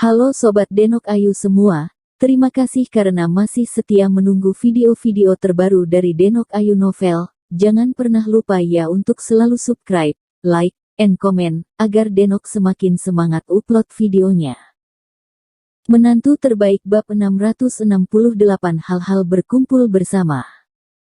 Halo Sobat Denok Ayu semua, terima kasih karena masih setia menunggu video-video terbaru dari Denok Ayu Novel. Jangan pernah lupa ya untuk selalu subscribe, like, and comment, agar Denok semakin semangat upload videonya. Menantu terbaik bab 668 hal-hal berkumpul bersama.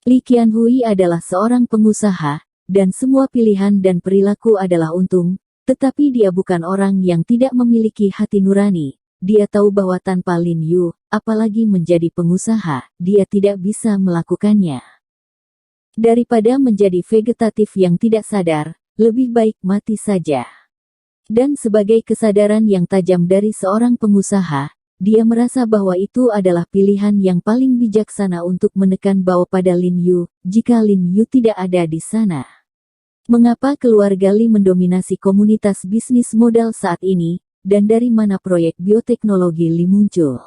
Li Qianhui adalah seorang pengusaha, dan semua pilihan dan perilaku adalah untung. Tetapi dia bukan orang yang tidak memiliki hati nurani. Dia tahu bahwa tanpa Lin Yu, apalagi menjadi pengusaha, dia tidak bisa melakukannya. Daripada menjadi vegetatif yang tidak sadar, lebih baik mati saja. Dan sebagai kesadaran yang tajam dari seorang pengusaha, dia merasa bahwa itu adalah pilihan yang paling bijaksana untuk menekan bau pada Lin Yu, jika Lin Yu tidak ada di sana. Mengapa keluarga Li mendominasi komunitas bisnis modal saat ini, dan dari mana proyek bioteknologi Li muncul?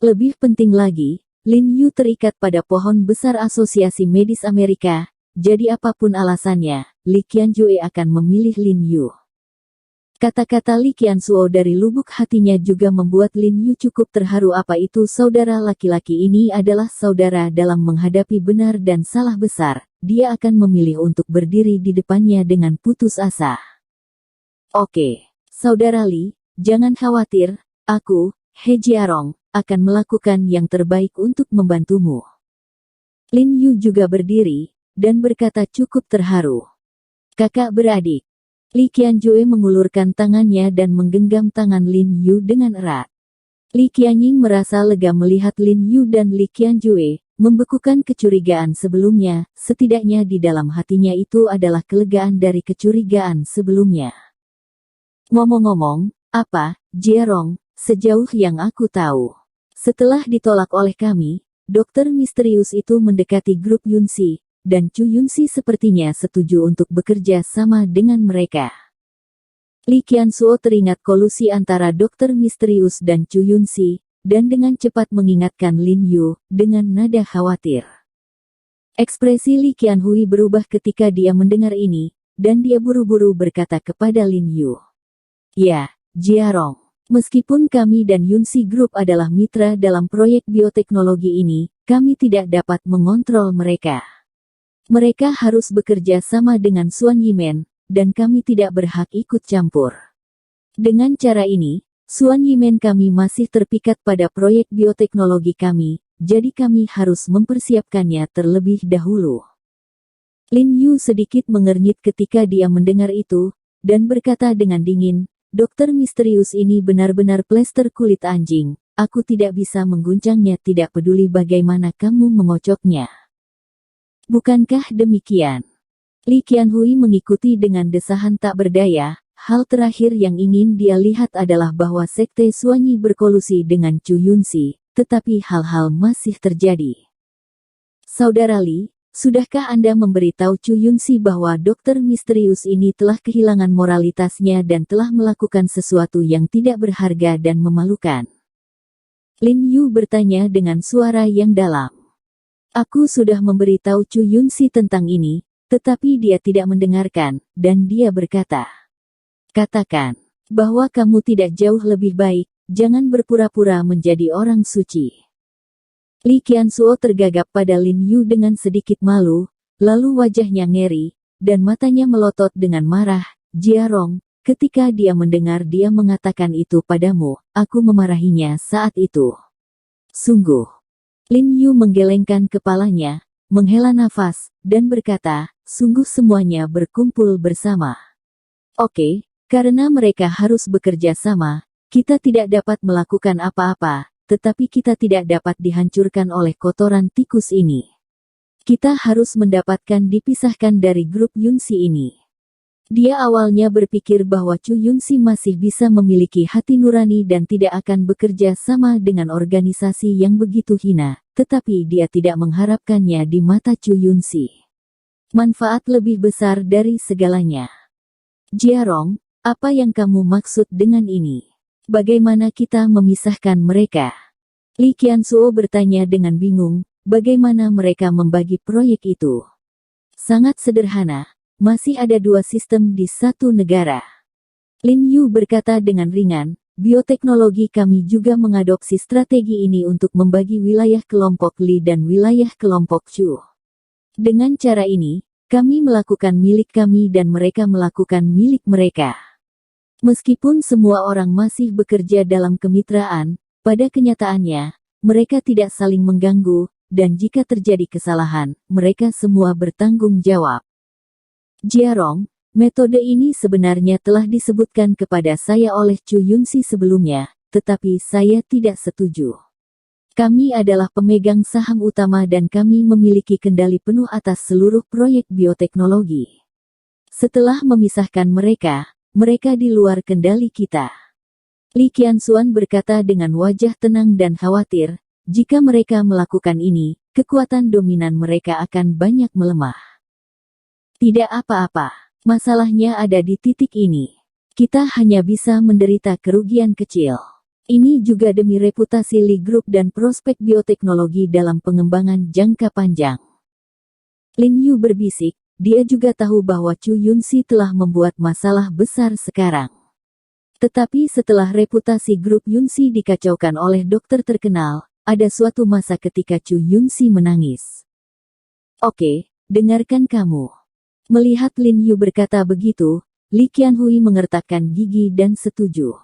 Lebih penting lagi, Lin Yu terikat pada pohon besar Asosiasi Medis Amerika, jadi apapun alasannya, Li Qianjue akan memilih Lin Yu. Kata-kata Li Qiansuo dari lubuk hatinya juga membuat Lin Yu cukup terharu. Apa itu saudara laki-laki ini adalah saudara dalam menghadapi benar dan salah besar. Dia akan memilih untuk berdiri di depannya dengan putus asa. Oke, saudara Li, jangan khawatir, aku, He Jiarong, akan melakukan yang terbaik untuk membantumu. Lin Yu juga berdiri, dan berkata cukup terharu. Kakak beradik. Li Qianjue mengulurkan tangannya dan menggenggam tangan Lin Yu dengan erat. Li Qianying merasa lega melihat Lin Yu dan Li Qianjue, membekukan kecurigaan sebelumnya, setidaknya di dalam hatinya itu adalah kelegaan dari kecurigaan sebelumnya. Ngomong-ngomong, apa, Jiarong, sejauh yang aku tahu, setelah ditolak oleh kami, dokter misterius itu mendekati grup Yunxi, dan Chu Yunxi sepertinya setuju untuk bekerja sama dengan mereka. Li Qiansuo teringat kolusi antara dokter misterius dan Chu Yunxi, dan dengan cepat mengingatkan Lin Yu, dengan nada khawatir. Ekspresi Li Qianhui berubah ketika dia mendengar ini, dan dia buru-buru berkata kepada Lin Yu. Ya, Jiarong, meskipun kami dan Yunxi Group adalah mitra dalam proyek bioteknologi ini, kami tidak dapat mengontrol mereka. Mereka harus bekerja sama dengan Suan Yimen, dan kami tidak berhak ikut campur. Dengan cara ini, Suan Yimen kami masih terpikat pada proyek bioteknologi kami, jadi kami harus mempersiapkannya terlebih dahulu. Lin Yu sedikit mengernyit ketika dia mendengar itu, dan berkata dengan dingin, dokter misterius ini benar-benar plester kulit anjing, aku tidak bisa mengguncangnya tidak peduli bagaimana kamu mengocoknya. Bukankah demikian? Li Qianhui mengikuti dengan desahan tak berdaya. Hal terakhir yang ingin dia lihat adalah bahwa sekte Suanyi berkolusi dengan Chu Yunxi, tetapi hal-hal masih terjadi. Saudara Li, sudahkah Anda memberitahu Chu Yunxi bahwa dokter misterius ini telah kehilangan moralitasnya dan telah melakukan sesuatu yang tidak berharga dan memalukan? Lin Yu bertanya dengan suara yang dalam. Aku sudah memberitahu Chu Yunxi tentang ini, tetapi dia tidak mendengarkan, dan dia berkata, katakan, bahwa kamu tidak jauh lebih baik, jangan berpura-pura menjadi orang suci. Li Qiansuo tergagap pada Lin Yu dengan sedikit malu, lalu wajahnya ngeri, dan matanya melotot dengan marah. Jiarong, ketika dia mendengar dia mengatakan itu padamu, aku memarahinya saat itu. Sungguh. Lin Yu menggelengkan kepalanya, menghela nafas, dan berkata, sungguh semuanya berkumpul bersama. Oke, karena mereka harus bekerja sama, kita tidak dapat melakukan apa-apa, tetapi kita tidak dapat dihancurkan oleh kotoran tikus ini. Kita harus mendapatkan dipisahkan dari grup Yunxi ini. Dia awalnya berpikir bahwa Chu Yunxi masih bisa memiliki hati nurani dan tidak akan bekerja sama dengan organisasi yang begitu hina, tetapi dia tidak mengharapkannya di mata Chu Yunxi. Manfaat lebih besar dari segalanya. Jiarong, apa yang kamu maksud dengan ini? Bagaimana kita memisahkan mereka? Li Qiansuo bertanya dengan bingung, bagaimana mereka membagi proyek itu? Sangat sederhana. Masih ada dua sistem di satu negara. Lin Yu berkata dengan ringan, bioteknologi kami juga mengadopsi strategi ini untuk membagi wilayah kelompok Li dan wilayah kelompok Chu. Dengan cara ini, kami melakukan milik kami dan mereka melakukan milik mereka. Meskipun semua orang masih bekerja dalam kemitraan, pada kenyataannya, mereka tidak saling mengganggu, dan jika terjadi kesalahan, mereka semua bertanggung jawab. Jiarong, metode ini sebenarnya telah disebutkan kepada saya oleh Chu Yunxi sebelumnya, tetapi saya tidak setuju. Kami adalah pemegang saham utama dan kami memiliki kendali penuh atas seluruh proyek bioteknologi. Setelah memisahkan mereka di luar kendali kita. Li Qianxuan berkata dengan wajah tenang dan khawatir, jika mereka melakukan ini, kekuatan dominan mereka akan banyak melemah. Tidak apa-apa, masalahnya ada di titik ini. Kita hanya bisa menderita kerugian kecil. Ini juga demi reputasi Li Group dan prospek bioteknologi dalam pengembangan jangka panjang. Lin Yu berbisik, dia juga tahu bahwa Chu Yunxi telah membuat masalah besar sekarang. Tetapi setelah reputasi grup Yunxi dikacaukan oleh dokter terkenal, ada suatu masa ketika Chu Yunxi menangis. Oke, dengarkan kamu. Melihat Lin Yu berkata begitu, Li Qianhui mengertakkan gigi dan setuju.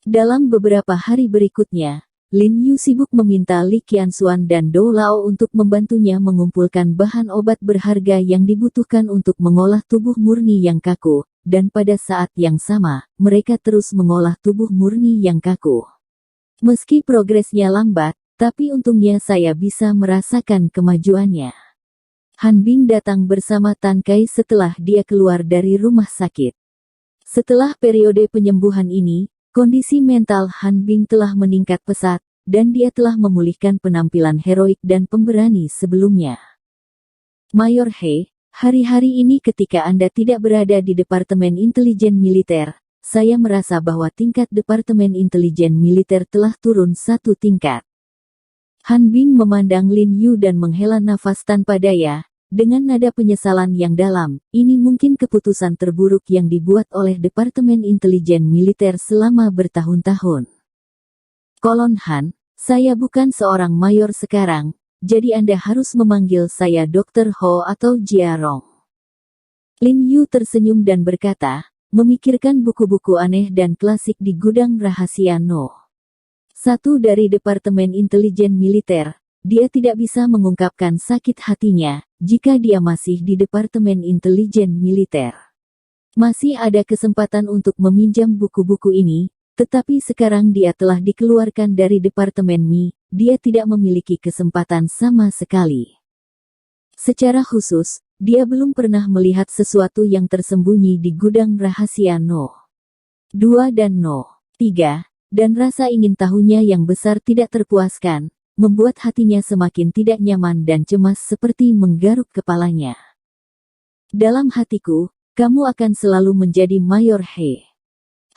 Dalam beberapa hari berikutnya, Lin Yu sibuk meminta Li Qianxuan dan Dou Lao untuk membantunya mengumpulkan bahan obat berharga yang dibutuhkan untuk mengolah tubuh murni yang kaku, dan pada saat yang sama, mereka terus mengolah tubuh murni yang kaku. Meski progresnya lambat, tapi untungnya saya bisa merasakan kemajuannya. Han Bing datang bersama Tan Kai setelah dia keluar dari rumah sakit. Setelah periode penyembuhan ini, kondisi mental Han Bing telah meningkat pesat, dan dia telah memulihkan penampilan heroik dan pemberani sebelumnya. Mayor He, hari-hari ini ketika Anda tidak berada di Departemen Intelijen Militer, saya merasa bahwa tingkat Departemen Intelijen Militer telah turun satu tingkat. Han Bing memandang Lin Yu dan menghela nafas tanpa daya, dengan nada penyesalan yang dalam. Ini mungkin keputusan terburuk yang dibuat oleh Departemen Intelijen Militer selama bertahun-tahun. Kolon Han, saya bukan seorang mayor sekarang, jadi Anda harus memanggil saya Dr. Ho atau Jiarong. Lin Yu tersenyum dan berkata, memikirkan buku-buku aneh dan klasik di gudang rahasia No. 1 dari Departemen Intelijen Militer. Dia tidak bisa mengungkapkan sakit hatinya, jika dia masih di Departemen Intelijen Militer. Masih ada kesempatan untuk meminjam buku-buku ini, tetapi sekarang dia telah dikeluarkan dari Departemen Mi, dia tidak memiliki kesempatan sama sekali. Secara khusus, dia belum pernah melihat sesuatu yang tersembunyi di gudang rahasia No. 2 dan No. 3, dan rasa ingin tahunya yang besar tidak terpuaskan, membuat hatinya semakin tidak nyaman dan cemas seperti menggaruk kepalanya. Dalam hatiku, kamu akan selalu menjadi Mayor He.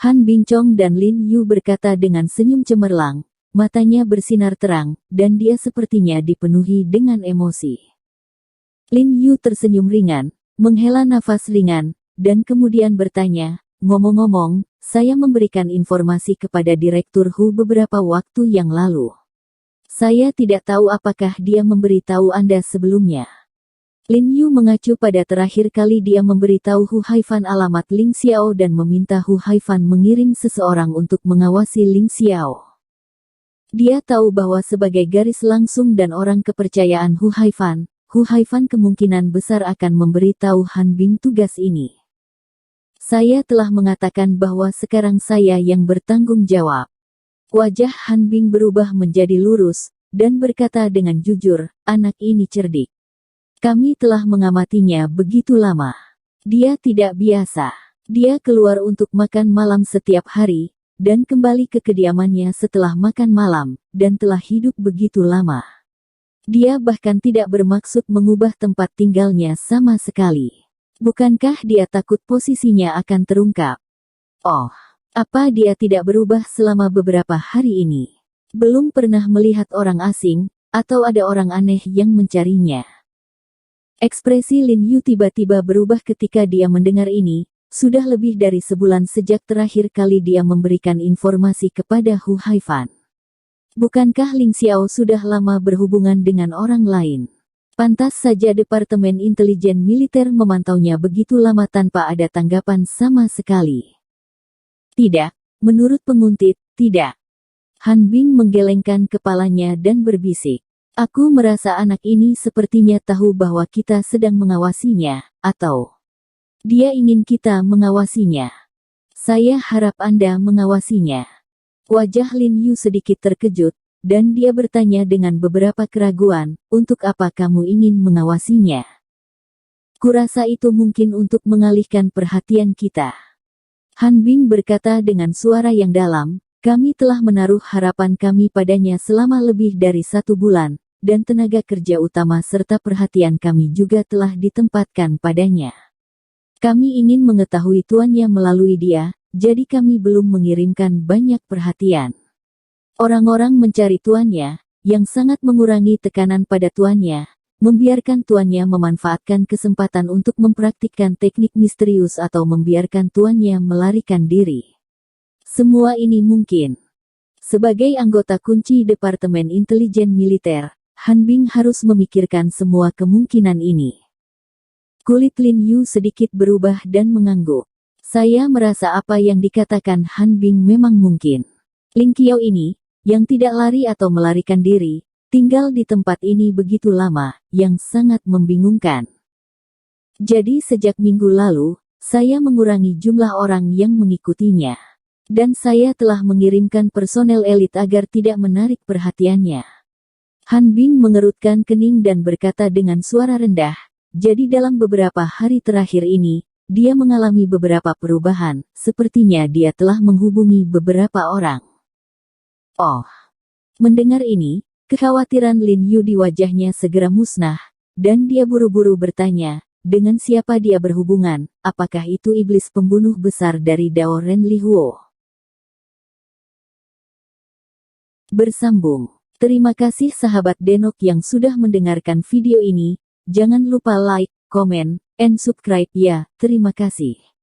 Han Bingchong dan Lin Yu berkata dengan senyum cemerlang, matanya bersinar terang, dan dia sepertinya dipenuhi dengan emosi. Lin Yu tersenyum ringan, menghela nafas ringan, dan kemudian bertanya, ngomong-ngomong, saya memberikan informasi kepada Direktur Hu beberapa waktu yang lalu. Saya tidak tahu apakah dia memberitahu Anda sebelumnya. Lin Yu mengacu pada terakhir kali dia memberitahu Hu Haifan alamat Ling Xiao dan meminta Hu Haifan mengirim seseorang untuk mengawasi Ling Xiao. Dia tahu bahwa sebagai garis langsung dan orang kepercayaan Hu Haifan kemungkinan besar akan memberitahu Han Bing tugas ini. Saya telah mengatakan bahwa sekarang saya yang bertanggung jawab. Wajah Han Bing berubah menjadi lurus, dan berkata dengan jujur, anak ini cerdik. Kami telah mengamatinya begitu lama. Dia tidak biasa. Dia keluar untuk makan malam setiap hari, dan kembali ke kediamannya setelah makan malam, dan telah hidup begitu lama. Dia bahkan tidak bermaksud mengubah tempat tinggalnya sama sekali. Bukankah dia takut posisinya akan terungkap? Oh. Apa dia tidak berubah selama beberapa hari ini? Belum pernah melihat orang asing, atau ada orang aneh yang mencarinya. Ekspresi Lin Yu tiba-tiba berubah ketika dia mendengar ini, Sudah lebih dari sebulan sejak terakhir kali dia memberikan informasi kepada Hu Haifan. Bukankah Ling Xiao sudah lama berhubungan dengan orang lain? Pantas saja Departemen Intelijen Militer memantaunya begitu lama tanpa ada tanggapan sama sekali. Tidak, menurut penguntit, tidak. Han Bing menggelengkan kepalanya dan berbisik. Aku merasa anak ini sepertinya tahu bahwa kita sedang mengawasinya, atau dia ingin kita mengawasinya. Saya harap Anda mengawasinya. Wajah Lin Yu sedikit terkejut, dan dia bertanya dengan beberapa keraguan, untuk apa kamu ingin mengawasinya? Kurasa itu mungkin untuk mengalihkan perhatian kita. Han Bing berkata dengan suara yang dalam, kami telah menaruh harapan kami padanya selama lebih dari 1 bulan, dan tenaga kerja utama serta perhatian kami juga telah ditempatkan padanya. Kami ingin mengetahui tuannya melalui dia, jadi kami belum mengirimkan banyak perhatian. Orang-orang mencari tuannya, yang sangat mengurangi tekanan pada tuannya, membiarkan tuannya memanfaatkan kesempatan untuk mempraktikkan teknik misterius atau membiarkan tuannya melarikan diri. Semua ini mungkin. Sebagai anggota kunci Departemen Intelijen Militer, Han Bing harus memikirkan semua kemungkinan ini. Kulit Lin Yu sedikit berubah dan mengangguk. Saya merasa apa yang dikatakan Han Bing memang mungkin. Ling Qiao ini, yang tidak lari atau melarikan diri, tinggal di tempat ini begitu lama, yang sangat membingungkan. Jadi sejak minggu lalu, saya mengurangi jumlah orang yang mengikutinya. Dan saya telah mengirimkan personel elit agar tidak menarik perhatiannya. Han Bing mengerutkan kening dan berkata dengan suara rendah, jadi dalam beberapa hari terakhir ini, dia mengalami beberapa perubahan, sepertinya dia telah menghubungi beberapa orang. Oh. Mendengar ini, kekhawatiran Lin Yu di wajahnya segera musnah, dan dia buru-buru bertanya, dengan siapa dia berhubungan, apakah itu iblis pembunuh besar dari Dao Ren Li Huo? Bersambung. Terima kasih sahabat Denok yang sudah mendengarkan video ini. Jangan lupa like, comment, and subscribe ya. Terima kasih.